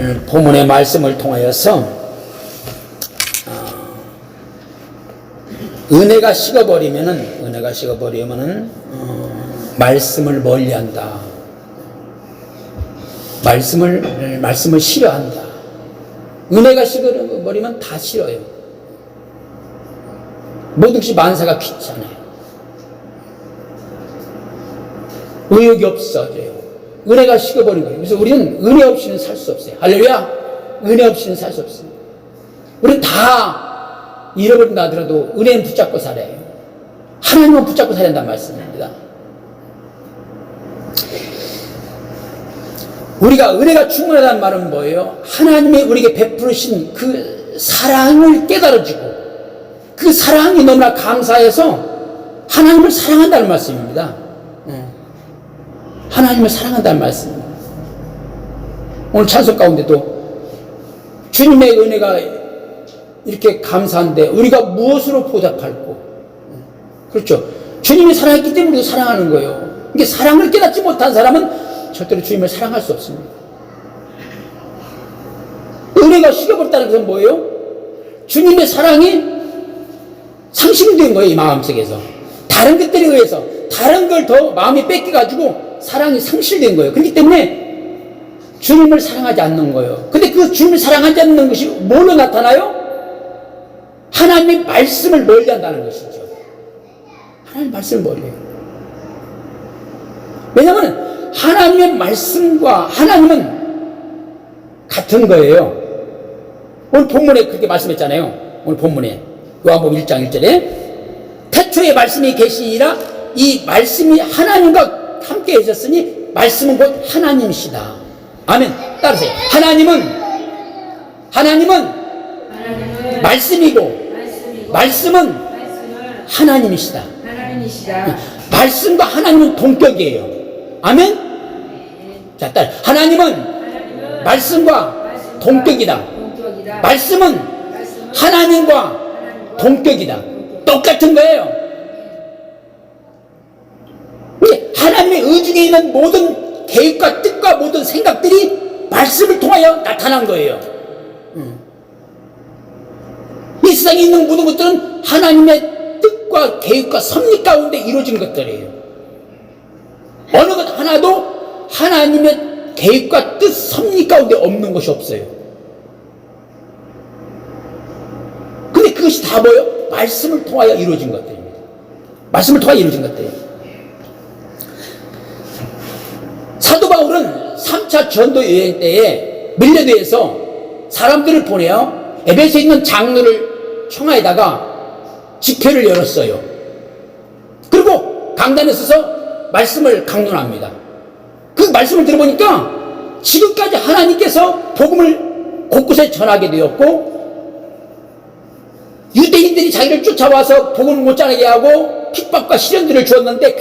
오늘 본문의 말씀을 통하여서 은혜가 식어버리면은 말씀을 멀리한다. 말씀을 싫어한다. 은혜가 식어버리면 다 싫어요. 모든 것이 만사가 귀찮아요. 의욕이 없어져요. 은혜가 식어버린 거예요. 그래서 우리는 은혜 없이는 살 수 없어요. 할렐루야! 은혜 없이는 살 수 없습니다. 우리는 다 잃어버린다 하더라도 은혜는 붙잡고 살아요. 하나님은 붙잡고 살아야 한다는 말씀입니다. 우리가 은혜가 충만하다는 말은 뭐예요? 하나님이 우리에게 베푸신 그 사랑을 깨달아지고 그 사랑이 너무나 감사해서 하나님을 사랑한다는 말씀입니다. 하나님을 사랑한다는 말씀입니다. 오늘 찬송 가운데도 주님의 은혜가 이렇게 감사한데 우리가 무엇으로 보답할고? 그렇죠. 주님이 사랑했기 때문에 우리도 사랑하는 거예요. 이게 사랑을 깨닫지 못한 사람은 절대로 주님을 사랑할 수 없습니다. 은혜가 식어버렸다는 것은 뭐예요? 주님의 사랑이 상실된 거예요. 이 마음속에서 다른 것들에 의해서 다른 걸 더 마음이 뺏겨가지고 사랑이 상실된 거예요. 그렇기 때문에 주님을 사랑하지 않는 거예요. 근데 그 주님을 사랑하지 않는 것이 뭘로 나타나요? 하나님의 말씀을 멀리한다는 것이죠. 하나님의 말씀을 멀리해요. 왜냐하면 하나님의 말씀과 하나님은 같은 거예요. 오늘 본문에 그렇게 말씀했잖아요. 오늘 본문에 요한복음 1장 1절에 태초에 말씀이 계시니라 이 말씀이 하나님과 함께 계셨으니 말씀은 곧 하나님이시다. 아멘. 따르세요. 하나님은 말씀이고 말씀은 하나님이시다. 말씀과 하나님은 동격이에요. 아멘. 자, 따라. 하나님은 말씀과 동격이다. 말씀은 하나님과 동격이다. 똑같은 거예요. 하나님의 의중에 있는 모든 계획과 뜻과 모든 생각들이 말씀을 통하여 나타난 거예요. 이 세상에 있는 모든 것들은 하나님의 뜻과 계획과 섭리 가운데 이루어진 것들이에요. 어느 것 하나도 하나님의 계획과 뜻, 섭리 가운데 없는 것이 없어요. 근데 그것이 다 뭐예요? 말씀을 통하여 이루어진 것들입니다. 말씀을 통하여 이루어진 것들이에요. 사도 바울은 3차 전도 여행 때에 밀레도에서 사람들을 보내어 에베소에 있는 장로를 청하에다가 집회를 열었어요. 그리고 강단에 서서 말씀을 강론합니다. 그 말씀을 들어보니까 지금까지 하나님께서 복음을 곳곳에 전하게 되었고 유대인들이 자기를 쫓아와서 복음을 못 전하게 하고 핍박과 시련들을 주었는데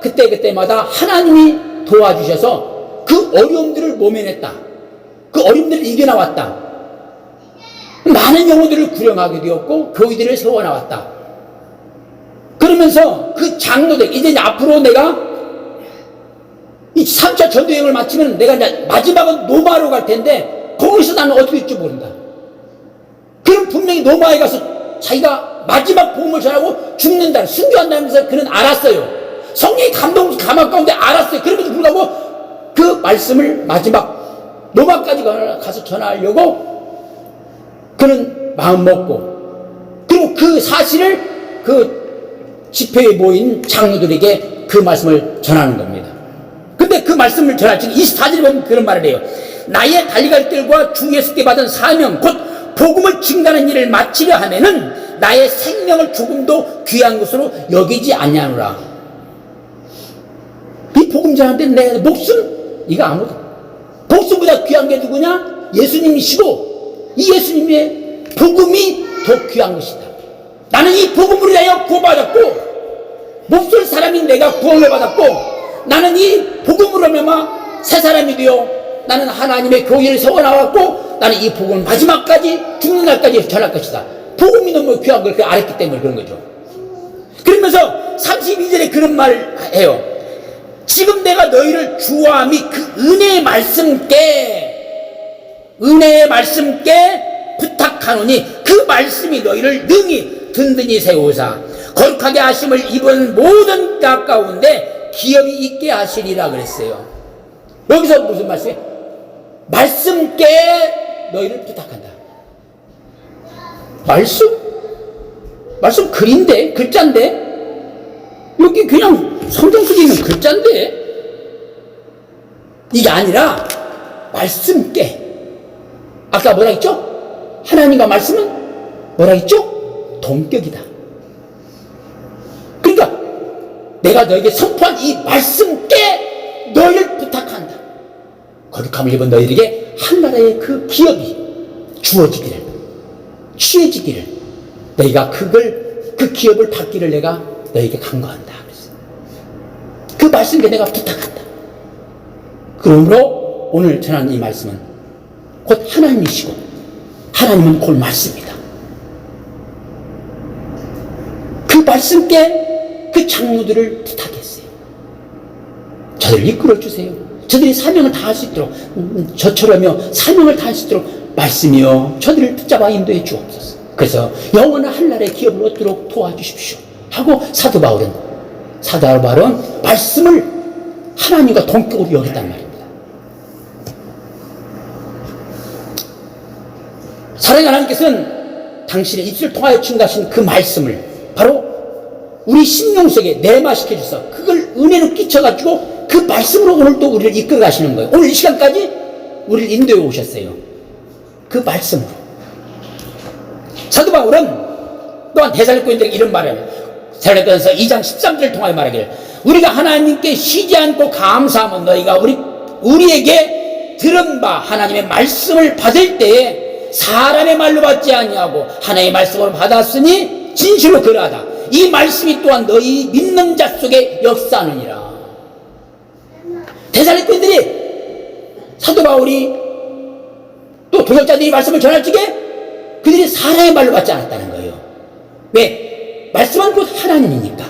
그때마다 하나님이 도와주셔서 그 어려움들을 모면했다. 그 어려움들을 이겨나왔다. 많은 영혼들을 구령하게 되었고 교회들을 세워나왔다. 그러면서 그 장로들 이제 앞으로 내가 이 3차 전도여행을 마치면 내가 이제 마지막은 노마로 갈 텐데 거기서 나는 어떻게 될지 모른다. 그럼 분명히 노마에 가서 자기가 마지막 복음을 전하고 죽는다, 순교한다면서 그는 알았어요. 성령의 감동 가운데 알았어요. 그럼에도 불구하고 그 말씀을 마지막 노마까지 가서 전하려고 그는 마음 먹고 그리고 그 사실을 그 집회에 모인 장로들에게 그 말씀을 전하는 겁니다. 근데 그 말씀을 전할 때 24절에 보면 그런 말을 해요. 나의 달려갈 길과 주 예수께 받은 사명 곧 복음을 증가하는 일을 마치려 하면은 나의 생명을 조금도 귀한 것으로 여기지 아니하노라. 이 복음 전하는데 내 목숨 이거 아무도 복음보다 귀한 게 누구냐? 예수님이시고 이 예수님의 복음이 더 귀한 것이다. 나는 이 복음으로 인하여 구원받았고 목숨 사람인 내가 구원을 받았고 나는 이 복음으로 말미암아 새 사람이 되어 나는 하나님의 교회를 세워나왔고 나는 이 복음을 마지막까지 죽는 날까지 전할 것이다. 복음이 너무 귀한 걸 알았기 때문에 그런 거죠. 그러면서 32절에 그런 말을 해요. 지금 내가 너희를 주와 및 그 은혜의 말씀께 은혜의 말씀께 부탁하노니 그 말씀이 너희를 능히 든든히 세우사 거룩하게 하심을 입은 모든 자 가운데 기업이 있게 하시리라 그랬어요. 여기서 무슨 말씀이에요? 말씀께 너희를 부탁한다. 말씀 글인데, 글자인데, 여기 그냥 성경 속에 있는 글자인데, 이게 아니라 말씀께. 아까 뭐라 했죠? 하나님과 말씀은 뭐라 했죠? 동격이다. 그러니까 내가 너에게 선포한 이 말씀께 너희를 부탁한다. 거룩함을 입은 너희에게 한나라의 그 기업이 주어지기를, 취해지기를, 너희가 그 기업을 받기를 내가 너희에게 간구한다. 그랬어요. 그 말씀께 내가 부탁한다. 그러므로 오늘 전하는 이 말씀은 곧 하나님이시고 하나님은 곧 말씀입니다. 그 말씀께 그 장로들을 부탁했어요. 저들을 이끌어주세요. 저들이 사명을 다할 수 있도록, 저처럼요 사명을 다할 수 있도록 말씀이요 저들을 붙잡아 인도해 주옵소서. 그래서 영원한 한날의 기업을 얻도록 도와주십시오 하고 사도 바울은 말씀을 하나님과 동격으로 여겼단 말입니다. 사랑하는 하나님께서는 당신의 입술을 통하여 증가하신 그 말씀을 바로 우리 심령 속에 내마시켜 주셔서 그걸 은혜로 끼쳐가지고 그 말씀으로 오늘 또 우리를 이끌어 가시는 거예요. 오늘 이 시간까지 우리를 인도해 오셨어요. 그 말씀으로. 사도 바울은 또한 데살로니가인들에게 이런 말을 해요. 데살로니가서 2장 13절을 통하여 말하기를 우리가 하나님께 쉬지 않고 감사하면 너희가 우리에게 들은 바 하나님의 말씀을 받을 때에 사람의 말로 받지 아니하고 하나님의 말씀으로 받았으니 진실로 그러하다. 이 말씀이 또한 너희 믿는 자 속에 역사하느니라. 데살로니가인들이 사도 바울이 또 동역자들이 말씀을 전할 적에 그들이 사람의 말로 받지 않았다는 거예요. 왜? 말씀은 곧 하나님이니까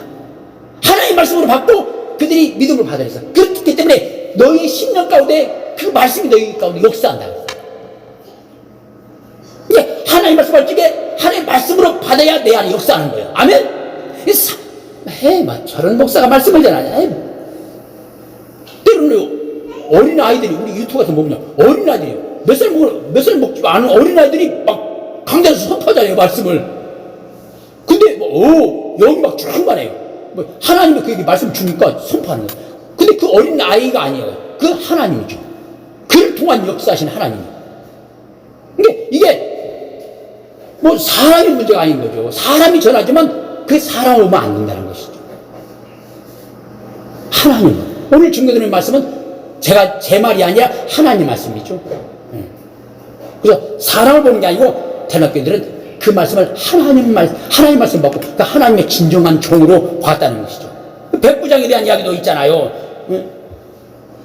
하나님의 말씀으로 받고 그들이 믿음으로 받아내서 그렇기 때문에 너희 심령 가운데 그 말씀이 너희 가운데 역사한다. 이제 하나님 말씀 할 적에 하나님 말씀으로 받아야 내 안에 역사하는 거예요. 아멘? 저런 목사가 말씀을 전하냐. 때로는 어린 아이들이 우리 유튜브 같은 거 보면 어린 아이들이 몇 살 먹지 않은 어린 아이들이 막 강단에서 선포하잖아요 말씀을. 근데 여기 막 주랑만해요. 하나님이 그에게 말씀 주니까 선포하는 거예요. 근데 그 어린 아이가 아니에요. 그 하나님이죠. 그를 통한 역사하신 하나님. 근데 이게 사람의 문제가 아닌 거죠. 사람이 전하지만 그 사람을 오면 안 된다는 것이죠. 하나님. 오늘 증거드리는 말씀은 제 말이 아니라 하나님 말씀이죠. 그래서 사람을 보는 게 아니고 대학교들은 그 말씀을 하나님 말씀 받고 그 하나님의 진정한 종으로 봤다는 것이죠. 백부장에 대한 이야기도 있잖아요.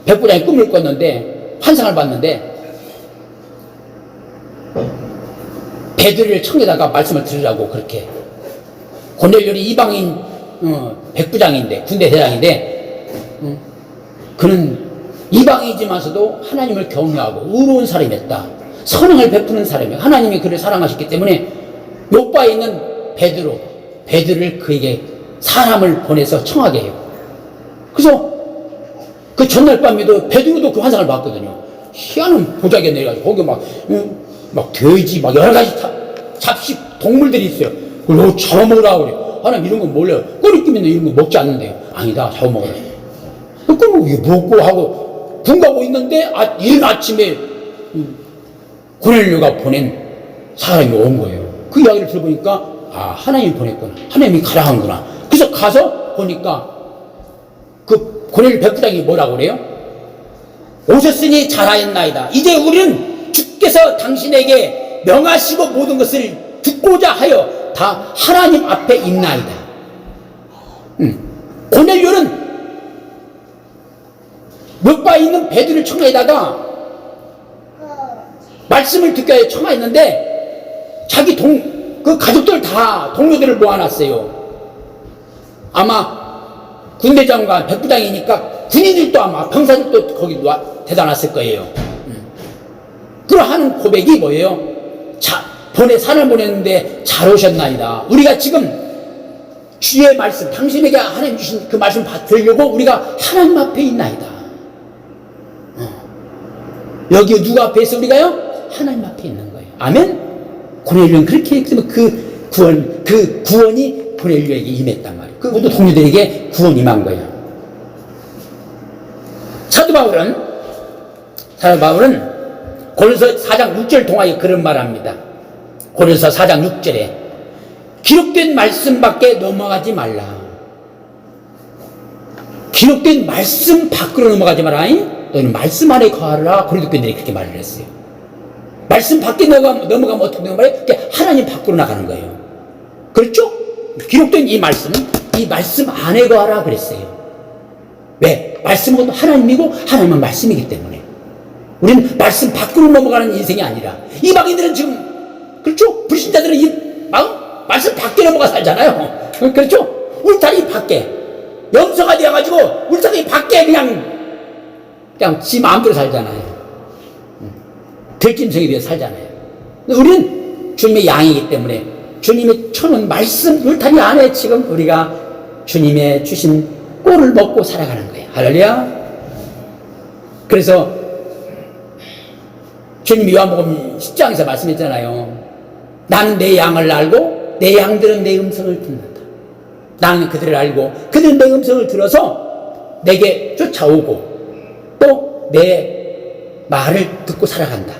백부장이 꿈을 꿨는데 환상을 봤는데 베드로를 청에다가 말씀을 들으라고 그렇게. 고넬료는 이방인 백부장인데 군대 대장인데 그는 이방이지만서도 하나님을 경외하고 의로운 사람이었다. 선행을 베푸는 사람이에요. 하나님이 그를 사랑하셨기 때문에 요바에 있는 베드로를 그에게 사람을 보내서 청하게 해요. 그래서 그 전날 밤에도 베드로도 그 환상을 봤거든요. 희한한 보자기가 내려가지고 거기 막 돼지 막 여러 가지 잡식 동물들이 있어요. 그걸 잡아먹으라고 그래. 하나님 이런 건 몰라요. 꼬리끼면 이런 거 먹지 않는데요. 아니다, 잡아먹으라. 그럼 이게 먹고 하고 군가고 있는데 이른 아침에 고넬료가 보낸 사람이 온 거예요. 그 이야기를 들어보니까 하나님이 보냈구나. 하나님이 가라 한구나. 그래서 가서 보니까 그 고넬료 백부장이 뭐라고 그래요? 오셨으니 잘하였나이다. 이제 우리는 주께서 당신에게 명하시고 모든 것을 듣고자 하여 다 하나님 앞에 있나이다. 고넬료는 몇 있는 베드로를 청하에다가 말씀을 듣기 위해 청하했는데 자기 그 가족들 다 동료들을 모아놨어요. 아마 군대장관 백부장이니까 군인들도 아마 병사들도 거기 대다 놨을 거예요. 하는 고백이 뭐예요? 산을 보냈는데 잘 오셨나이다. 우리가 지금 주의 말씀, 당신에게 하나님 주신 그 말씀 받으려고 우리가 하나님 앞에 있나이다. 여기 누구 앞에 있어 우리가요? 하나님 앞에 있는 거예요. 아멘? 고넬료는 그렇게 했기 때문에 그 구원이 고넬료에게 임했단 말이에요. 그 모든 동료들에게 구원이 임한 거예요. 사도 바울은 고린도서 4장 6절 통하여 그런 말합니다. 고린도서 4장 6절에 기록된 말씀 밖에 넘어가지 말라. 기록된 말씀 밖으로 넘어가지 마라. 너희는 말씀 안에 거하라. 고린도 교인들이 그렇게 말을 했어요. 말씀 밖에 넘어가면 어떻게 넘어가요? 하나님 밖으로 나가는 거예요. 그렇죠? 기록된 이 말씀 안에 거하라 그랬어요. 왜? 말씀은 하나님이고 하나님은 말씀이기 때문에 우리는 말씀 밖으로 넘어가는 인생이 아니라, 이방인들은 지금 그렇죠? 불신자들은 말씀 밖에 넘어가 살잖아요. 그렇죠? 울타리 밖에 염소가 되어가지고 울타리 밖에 그냥 지 마음대로 살잖아요. 들짐승에 대해 살잖아요. 우리는 주님의 양이기 때문에 주님의 쳐놓은 말씀 울타리 안에 지금 우리가 주님의 주신 꼴을 먹고 살아가는 거예요. 할렐루야. 그래서 주님이 요한복음 10장에서 말씀했잖아요. 나는 내 양을 알고 내 양들은 내 음성을 듣는다. 나는 그들을 알고 그들은 내 음성을 들어서 내게 쫓아오고 또 내 말을 듣고 살아간다.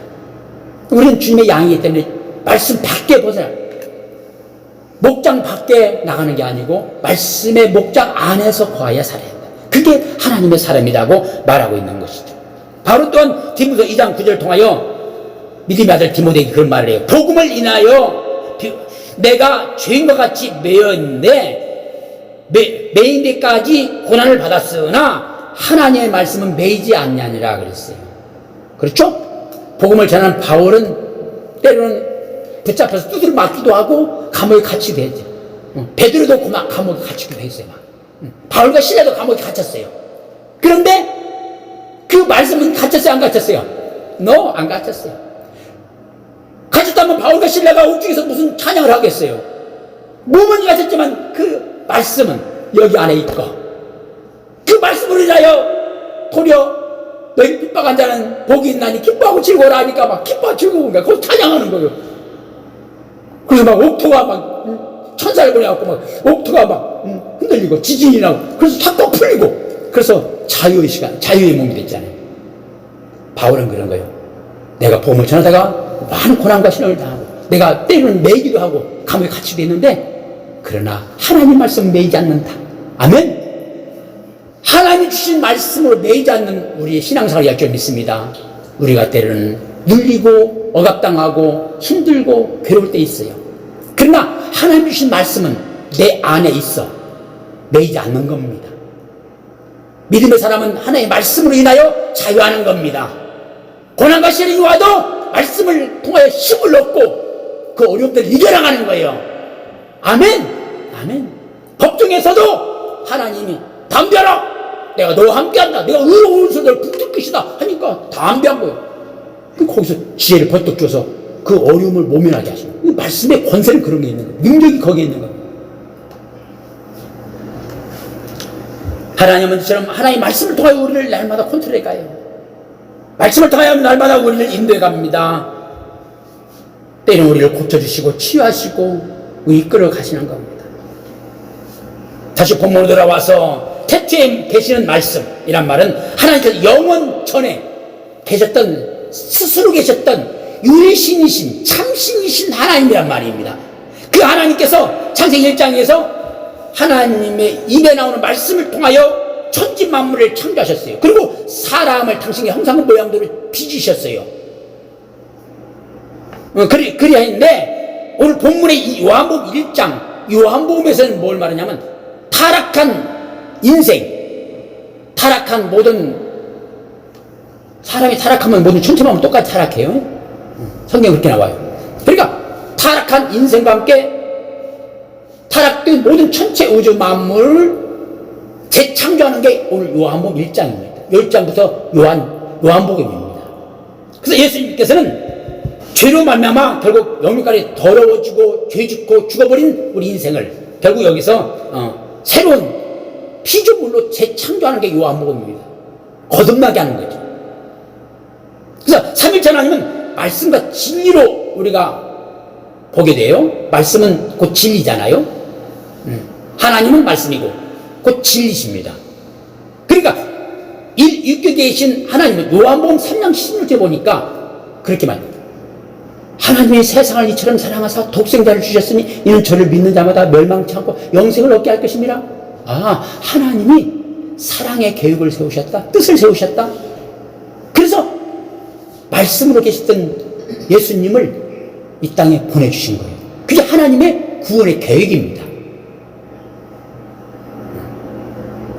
우리는 주님의 양이기 때문에 말씀 밖에 벗어나, 목장 밖에 나가는 게 아니고 말씀의 목장 안에서 거하여 살아야 한다. 그게 하나님의 사람이라고 말하고 있는 것이죠. 바로 또한 디모데 2장 9절을 통하여 믿음의 아들 디모데에게 그런 말을 해요. 복음을 인하여 내가 죄인과 같이 매였는데 매인 데까지 고난을 받았으나 하나님의 말씀은 매이지 않냐니라 그랬어요. 그렇죠? 복음을 전하는 바울은 때로는 붙잡혀서 두드려 맞기도 하고 감옥에 갇히기도 했죠. 베드로도 감옥에 갇히기도 했어요. 바울과 실라도 감옥에 갇혔어요. 그런데 그 말씀은 갇혔어요, 안 갇혔어요? 안 갇혔어요. 갇혔다면 바울과 실라가 옥중에서 무슨 찬양을 하겠어요? 몸은 갇혔지만 그 말씀은 여기 안에 있고, 그 말씀을 인하여 도리어 너희 핍박한 자는 복이 있나니 기뻐하고 즐거워라 하니까 막 기뻐하고 즐거운 거야. 그걸 찬양하는 거예요. 그래서 막 옥토가 막 천사를 보내갖고 막 옥토가 막 흔들리고 지진이 나고, 그래서 자꾸 풀리고, 그래서 자유의 시간, 자유의 몸이 됐잖아요. 바울은 그런 거예요. 내가 복음을 전하다가 많은 고난과 시련을 당하고, 내가 때로는 매이기도 하고 감옥에 갇히기도 했는데, 그러나 하나님 말씀 매이지 않는다. 아멘. 하나님이 주신 말씀으로 매이지 않는 우리의 신앙생활이 할 줄 믿습니다. 우리가 때로는 눌리고 억압당하고 힘들고 괴로울 때 있어요. 그러나 하나님이 주신 말씀은 내 안에 있어 매이지 않는 겁니다. 믿음의 사람은 하나님의 말씀으로 인하여 자유하는 겁니다. 고난과 시련이 와도 말씀을 통하여 힘을 얻고 그 어려움들을 이겨나가는 거예요. 아멘. 아멘. 법정에서도 하나님이 담벼라, 내가 너와 함께한다, 내가 의로워서 너를 붙들 것이다 하니까 담배한 거예요. 거기서 지혜를 번뜩 줘서 그 어려움을 모면하게 하시는 거예요. 말씀의 권세는 그런 게 있는 거예요. 능력이 거기에 있는 거예요. 하나님은 저처럼 하나님의 말씀을 통하여 우리를 날마다 컨트롤해 가요. 말씀을 통하여 날마다 우리를 인도해 갑니다. 때는 우리를 고쳐주시고 치유하시고 이끌어 가시는 겁니다. 다시 본문으로 돌아와서 태초에 계시는 말씀이란 말은 하나님께서 영원 전에 계셨던, 스스로 계셨던 유일신이신 참신이신 하나님이란 말입니다. 그 하나님께서 창세기 1장에서 하나님의 입에 나오는 말씀을 통하여 천지 만물을 창조하셨어요. 그리고 사람을 당신의 형상 모양대로 빚으셨어요. 그래야 했는데 오늘 본문의 이 요한복음 1장, 요한복음에서는 뭘 말하냐면 타락한 인생, 타락한 모든 사람이 타락하면 모든 천체만물 똑같이 타락해요. 성경 그렇게 나와요. 그러니까 타락한 인생과 함께 타락된 모든 천체 우주 만물을 재창조하는 게 오늘 요한복음 1장입니다. 10장부터 요한복음입니다. 그래서 예수님께서는 죄로 말미암아 결국 영육간에 더러워지고 죄 짓고 죽어버린 우리 인생을 결국 여기서 새로운 피조물로 재창조하는 게 요한복음입니다. 거듭나게 하는 거죠. 그래서 삼위일체 하나님은 말씀과 진리로 우리가 보게 돼요. 말씀은 곧 진리잖아요. 하나님은 말씀이고 곧 진리십니다. 그러니까 육교에 계신 하나님은 요한복음 3장 16절에 보니까 그렇게 말합니다. 하나님이 세상을 이처럼 사랑하사 독생자를 주셨으니 이는 저를 믿는 자마다 멸망치 않고 영생을 얻게 할 것입니다. 하나님이 사랑의 계획을 세우셨다. 뜻을 세우셨다. 그래서 말씀으로 계셨던 예수님을 이 땅에 보내주신 거예요. 그게 하나님의 구원의 계획입니다.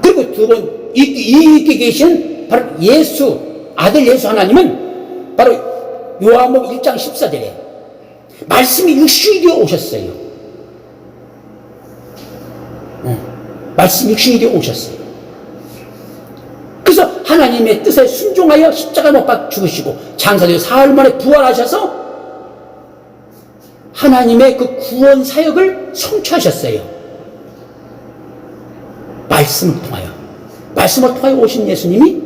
그리고 두 번, 이 계신 바로 예수, 아들 예수 하나님은 바로 요한복음 1장 14절에 말씀이 육신이 되어 오셨어요. 말씀이 육신이 되어 오셨어요. 그래서 하나님의 뜻에 순종하여 십자가 못 박혀 죽으시고 장사되어 사흘 만에 부활하셔서 하나님의 그 구원 사역을 성취하셨어요. 말씀을 통하여 오신 예수님이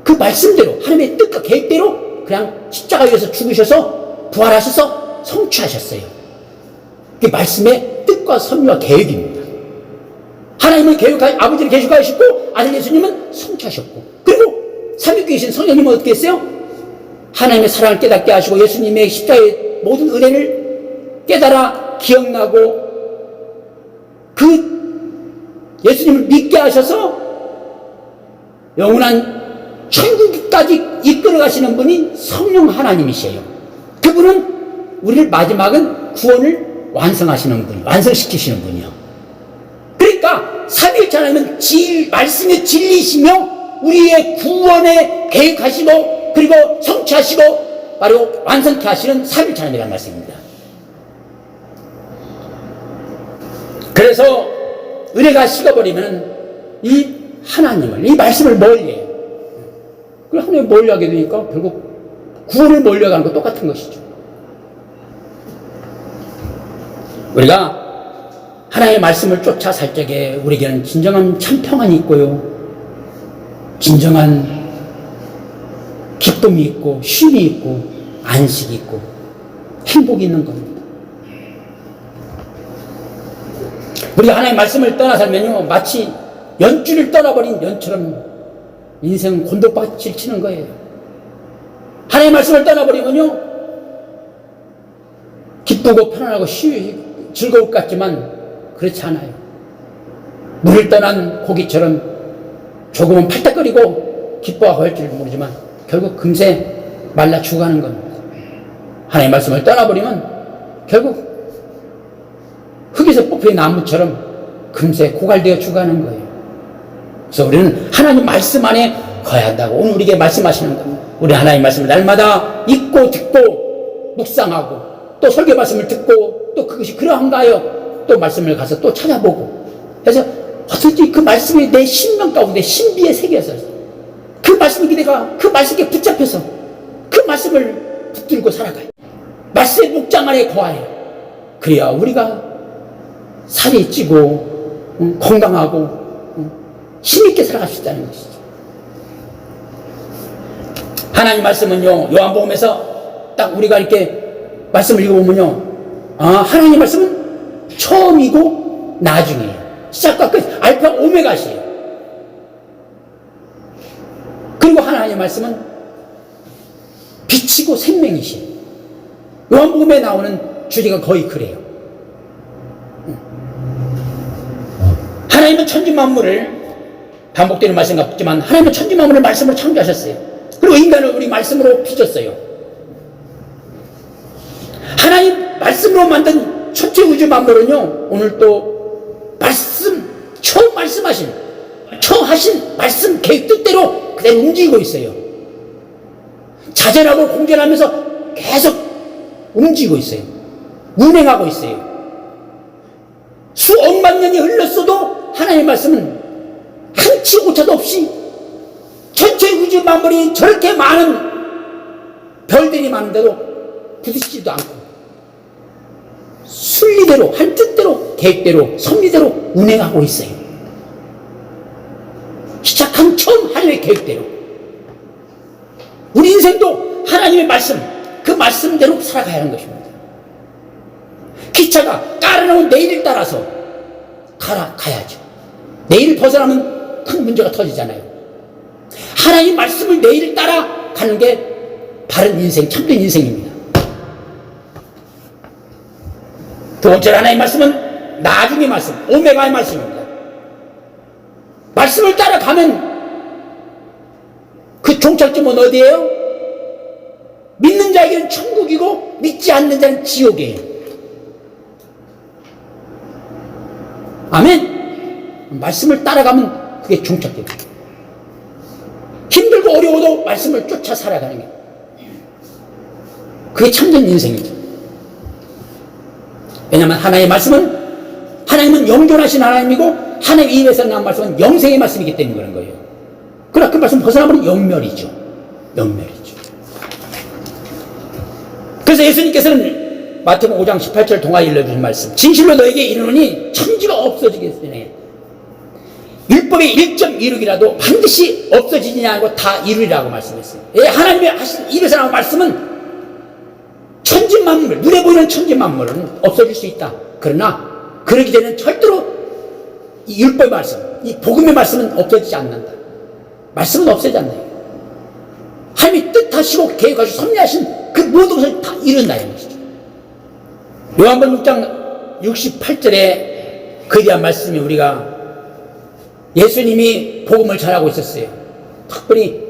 그 말씀대로 하나님의 뜻과 계획대로 그냥 십자가에 의해서 죽으셔서 부활하셔서 성취하셨어요. 그게 말씀의 뜻과 섭리와 계획입니다. 하나님은 아버지를 계획하셨고 아들 예수님은 성취하셨고, 그리고 삼위계신 성령님은 어떻게 했어요? 하나님의 사랑을 깨닫게 하시고 예수님의 십자가의 모든 은혜를 깨달아 기억나고 그 예수님을 믿게 하셔서 영원한 천국까지 이끌어 가시는 분이 성령 하나님이세요. 그분은 우리를 마지막은 구원을 완성하시는 분, 완성시키시는 분이요. 그러니까 삼위일체 하나님은 말씀의 진리시며 우리의 구원에 계획하시고 그리고 성취하시고 바로 완성케 하시는 삼위일체 하나님이라는 말씀입니다. 그래서 은혜가 식어버리면 이 하나님을, 이 말씀을 멀리해요. 그럼 하나님을 멀리하게 되니까 결국 구원을 멀리하는 거 똑같은 것이죠. 우리가 하나님의 말씀을 쫓아 살 적에 우리에게는 진정한 참 평안이 있고요, 진정한 기쁨이 있고 쉼이 있고 안식이 있고 행복이 있는 겁니다. 우리가 하나님의 말씀을 떠나 살면요 마치 연줄을 떠나버린 연처럼 인생은 곤독밭을 치는 거예요. 하나님의 말씀을 떠나버리면요 기쁘고 편안하고 즐거울 것 같지만 그렇지 않아요. 물을 떠난 고기처럼 조금은 팔딱거리고 기뻐하고 할 줄 모르지만 결국 금세 말라 죽어가는 겁니다. 하나님의 말씀을 떠나버리면 결국 흙에서 뽑힌 나무처럼 금세 고갈되어 죽어가는 거예요. 그래서 우리는 하나님 말씀 안에 거해야 한다고 오늘 우리에게 말씀하시는 겁니다. 우리는 하나님 말씀을 날마다 읽고 듣고 묵상하고 또 설교 말씀을 듣고 또 그것이 그러한가요? 또 말씀을 가서 또 찾아보고 그래서 어떻게 그 말씀이 내 신명 가운데 신비의 세계에서 그 말씀이 내가 그 말씀에 붙잡혀서 그 말씀을 붙들고 살아가요. 말씀의 목장 안에 거하여 그래야 우리가 살이 찌고 건강하고 힘있게 살아갈 수 있다는 것이죠. 하나님 말씀은요 요한복음에서 딱 우리가 이렇게 말씀을 읽어보면요 하나님 말씀은 처음이고 나중이에요. 시작과 끝 알파 오메가시에요. 그리고 하나님 말씀은 빛이고 생명이시에요. 요한복음에 나오는 주제가 거의 그래요. 하나님은 천지만물을 반복되는 말씀 같지만 하나님은 천지만물을 말씀으로 창조하셨어요. 그리고 인간을 우리 말씀으로 빚었어요. 하나님 말씀으로 만든 천체 우주 만물은요 오늘 또 말씀 처음 말씀하신 처음 하신 말씀 계획 뜻대로 그대로 움직이고 있어요. 자전하고 공전하면서 계속 움직이고 있어요. 운행하고 있어요. 수억만 년이 흘렀어도 하나님의 말씀은 한치 오차도 없이 전체 우주 만물이 저렇게 많은 벌들이 많은데도 부딪히지도 않고 순리대로 한 뜻대로 계획대로 섭리대로 운행하고 있어요. 시작한 처음 하나님의 계획대로. 우리 인생도 하나님의 말씀, 그 말씀대로 살아가야 하는 것입니다. 기차가 깔아놓은 내일을 따라서 가야죠. 내일 벗어나면 큰 문제가 터지잖아요. 하나님 말씀을 내일을 따라 가는 게 바른 인생, 참된 인생입니다. 두 번째 하나님의 말씀은 나중의 말씀, 오메가의 말씀입니다. 말씀을 따라가면 그 종착점은 어디예요? 믿는 자에게는 천국이고 믿지 않는 자는 지옥이에요. 아멘. 말씀을 따라가면 그게 종착됩니다. 힘들고 어려워도 말씀을 쫓아 살아가는 게 그게 참된 인생이죠. 왜냐하면 하나님의 말씀은 하나님은 영존하신 하나님이고 하나님의 입에서 나온 말씀은 영생의 말씀이기 때문에 그런 거예요. 그러나 그 말씀 벗어나면 영멸이죠. 영멸이죠. 그래서 예수님께서는 마태복음 5장 18절 동화에 일러주신 말씀, 진실로 너에게 이르노니 천지가 없어지겠으니 율법의 1.16이라도 반드시 없어지지 않고 다 이루리라고 말씀했어요. 하나님의 하신 입에서 나온 말씀은 천지만물, 눈에 보이는 천지만물은 없어질 수 있다. 그러나 그러기 전에는 절대로 이 율법의 말씀, 이 복음의 말씀은 없어지지 않는다. 말씀은 없어지지 않나요? 하나님이 뜻하시고 계획하시고 섭리하신 그 모든 것을 다 이룬다는 것이죠. 요한복음 6장 68절에 그에 대한 말씀이 우리가 예수님이 복음을 전하고 있었어요. 특별히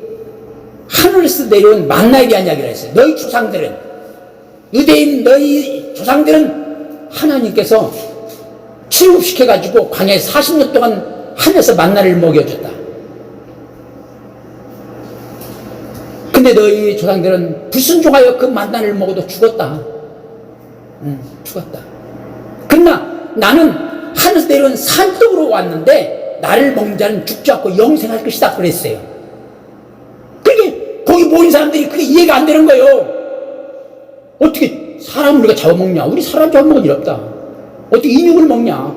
하늘에서 내려온 만나에 대한 이야기를 했어요. 너희 조상들은, 유대인 너희 조상들은 하나님께서 출국시켜가지고 광야에 40년 동안 하늘에서 만나를 먹여줬다. 근데 너희 조상들은 불순종하여 그 만나를 먹어도 죽었다. 죽었다. 그러나 나는 하늘에서 내려온 산떡으로 왔는데 나를 먹는 자는 죽지 않고 영생할 것이다 그랬어요. 그게 거기 모인 사람들이 그게 이해가 안 되는 거예요. 어떻게 사람을 우리가 잡아먹냐? 우리 사람 잡아먹을 일 없다. 어떻게 인육을 먹냐?